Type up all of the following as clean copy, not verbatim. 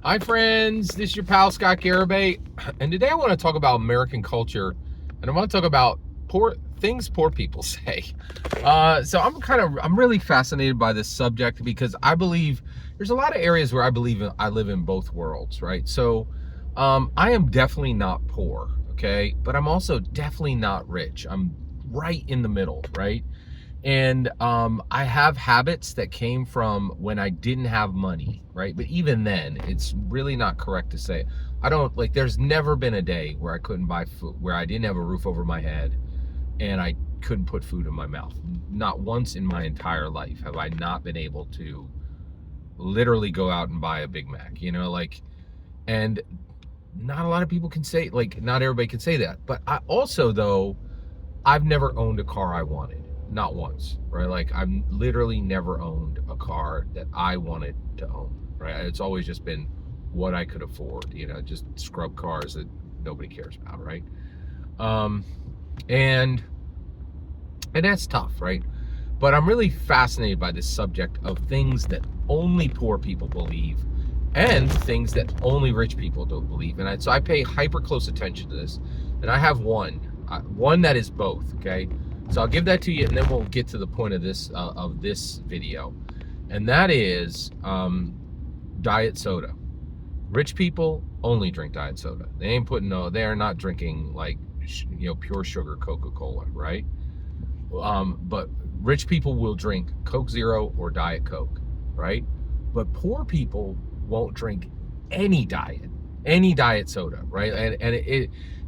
Hi friends, this is your pal Scott Garibay, and today I want to talk about American culture, and I want to talk about poor people say. I'm really fascinated by this subject because I believe there's a lot of areas where I live in both worlds, right? I am definitely not poor, okay, but I'm also definitely not rich. I'm right in the middle, right? And I have habits that came from when I didn't have money, right? But even then, it's really not correct to say. I don't like, there's never been a day where I couldn't buy food, where I didn't have a roof over my head and I couldn't put food in my mouth. Not once in my entire life have I not been able to literally go out and buy a Big Mac, and not a lot of people can say, like, not everybody can say that. But I also, though, I've never owned a car I wanted, not once, right? Like, I've literally never owned a car that I wanted to own, right? It's always just been what I could afford, just scrub cars that nobody cares about, right? Um, and and that's tough, right? But I'm really fascinated by this subject of things that only poor people believe and things that only rich people don't believe. So I pay hyper close attention to this, and I have one that is both. Okay, so I'll give that to you, and then we'll get to the point of this video, and that is diet soda. Rich people only drink diet soda. They are not drinking like pure sugar Coca-Cola, right? But rich people will drink Coke Zero or Diet Coke, right? But poor people won't drink any diet soda, right?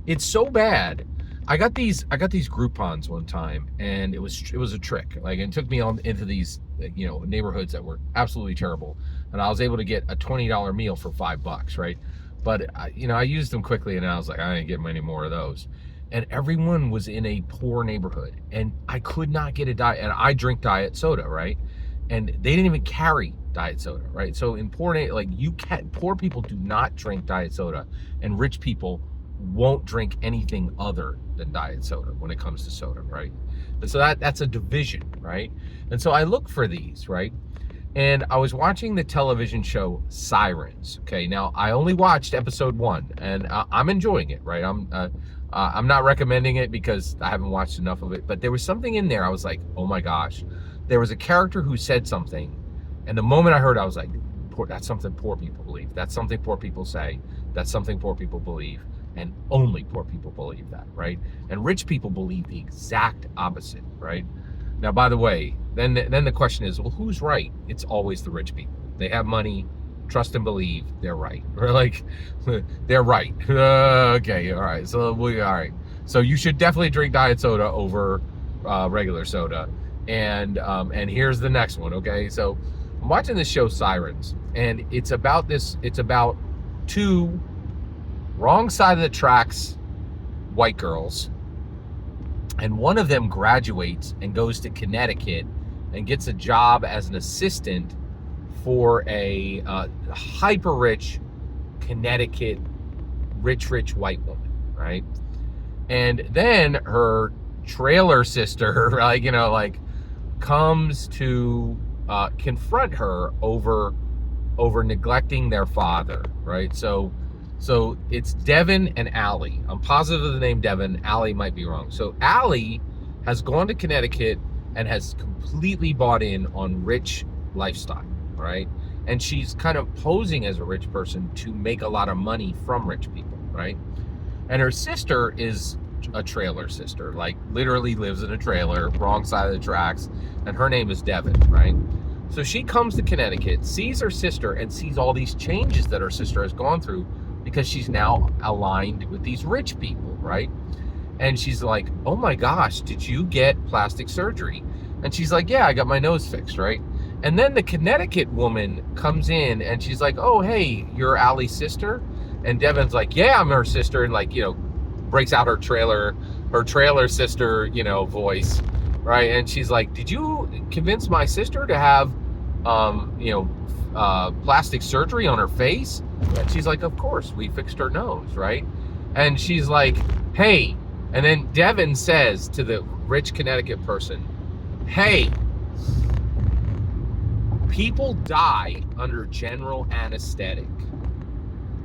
It's so bad. I got these Groupons one time, and it was a trick. Like, it took me on into these neighborhoods that were absolutely terrible, and I was able to get a $20 meal for $5, right? But I used them quickly, and I was like, I ain't getting many more of those. And everyone was in a poor neighborhood, and I could not get a diet. And I drink diet soda, right? And they didn't even carry diet soda, right? So in poor people do not drink diet soda, and rich people won't drink anything other than diet soda when it comes to soda, right? And so that's a division, right? And so I look for these, right? And I was watching the television show Sirens. Okay, now I only watched episode 1, and I'm enjoying it, right? I'm not recommending it because I haven't watched enough of it, but there was something in there. I was like, oh my gosh. There was a character who said something, and the moment I heard it, I was like, that's something poor people believe. That's something poor people say. That's something poor people believe. And only poor people believe that, right? And rich people believe the exact opposite, right? Now, by the way, then the question is, well, who's right? It's always the rich people. They have money, trust and believe they're right. Or like, they're right. Okay, all right. All right. So you should definitely drink diet soda over regular soda. And here's the next one. Okay, so I'm watching this show Sirens, and it's about two wrong side of the tracks white girls, and one of them graduates and goes to Connecticut and gets a job as an assistant for a hyper rich Connecticut rich white woman, right? And then her trailer sister comes to confront her over neglecting their father, right? So it's Devin and Allie. I'm positive of the name Devin. Allie might be wrong. So Allie has gone to Connecticut and has completely bought in on rich lifestyle, right? And she's kind of posing as a rich person to make a lot of money from rich people, right? And her sister is a trailer sister, like literally lives in a trailer, wrong side of the tracks, and her name is Devin, right? So she comes to Connecticut, sees her sister, and sees all these changes that her sister has gone through because she's now aligned with these rich people, right? And she's like, oh my gosh, did you get plastic surgery? And she's like, yeah, I got my nose fixed, right? And then the Connecticut woman comes in and she's like, oh, hey, you're Allie's sister? And Devin's like, yeah, I'm her sister. And breaks out her trailer sister, voice, right? And she's like, did you convince my sister to have, plastic surgery on her face? And she's like, of course, we fixed her nose, right? And she's like, hey, and then Devin says to the rich Connecticut person, hey, people die under general anesthetic.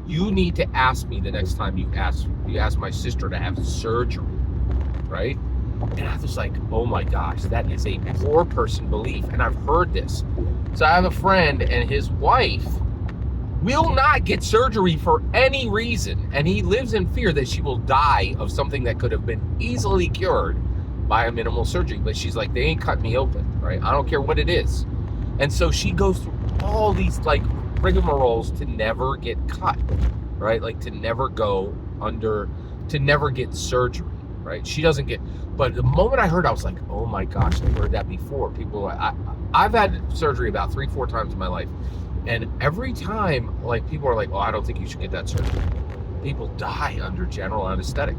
you need to ask me the next time you ask my sister to have surgery, right? And I was like, oh my gosh, that is a poor person belief. And I've heard this. So I have a friend, and his wife will not get surgery for any reason. And he lives in fear that she will die of something that could have been easily cured by a minimal surgery. But she's like, they ain't cut me open, right? I don't care what it is. And so she goes through all these like rigmaroles to never get cut, right? Like to never go under, to never get surgery, right? She doesn't get, but the moment I heard, I was like, oh my gosh, I've heard that before. People, I've had surgery about 3-4 times in my life. And every time, like, people are like, oh, I don't think you should get that surgery. People die under general anesthetic,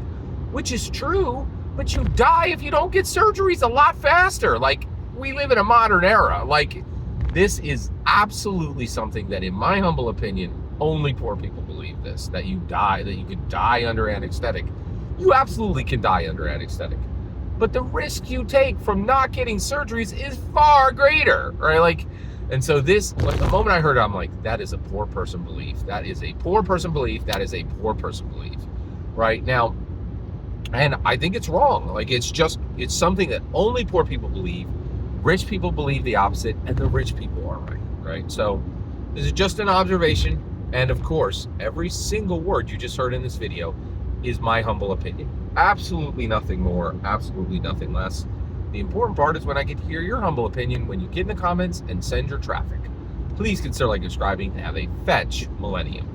which is true, but you die if you don't get surgeries a lot faster. Like, we live in a modern era. Like, this is absolutely something that, in my humble opinion, only poor people believe this, that you die, that you can die under anesthetic. You absolutely can die under anesthetic. But the risk you take from not getting surgeries is far greater, right? Like, and so this, like, the moment I heard it, I'm like, that is a poor person belief. That is a poor person belief. That is a poor person belief, right? Now, and I think it's wrong. Like, it's something that only poor people believe. Rich people believe the opposite, and the rich people are right, right? So this is just an observation. And of course, every single word you just heard in this video is my humble opinion. Absolutely nothing more, absolutely nothing less. The important part is when I get to hear your humble opinion, when you get in the comments and send your traffic. Please consider like subscribing and have a fetch millennium.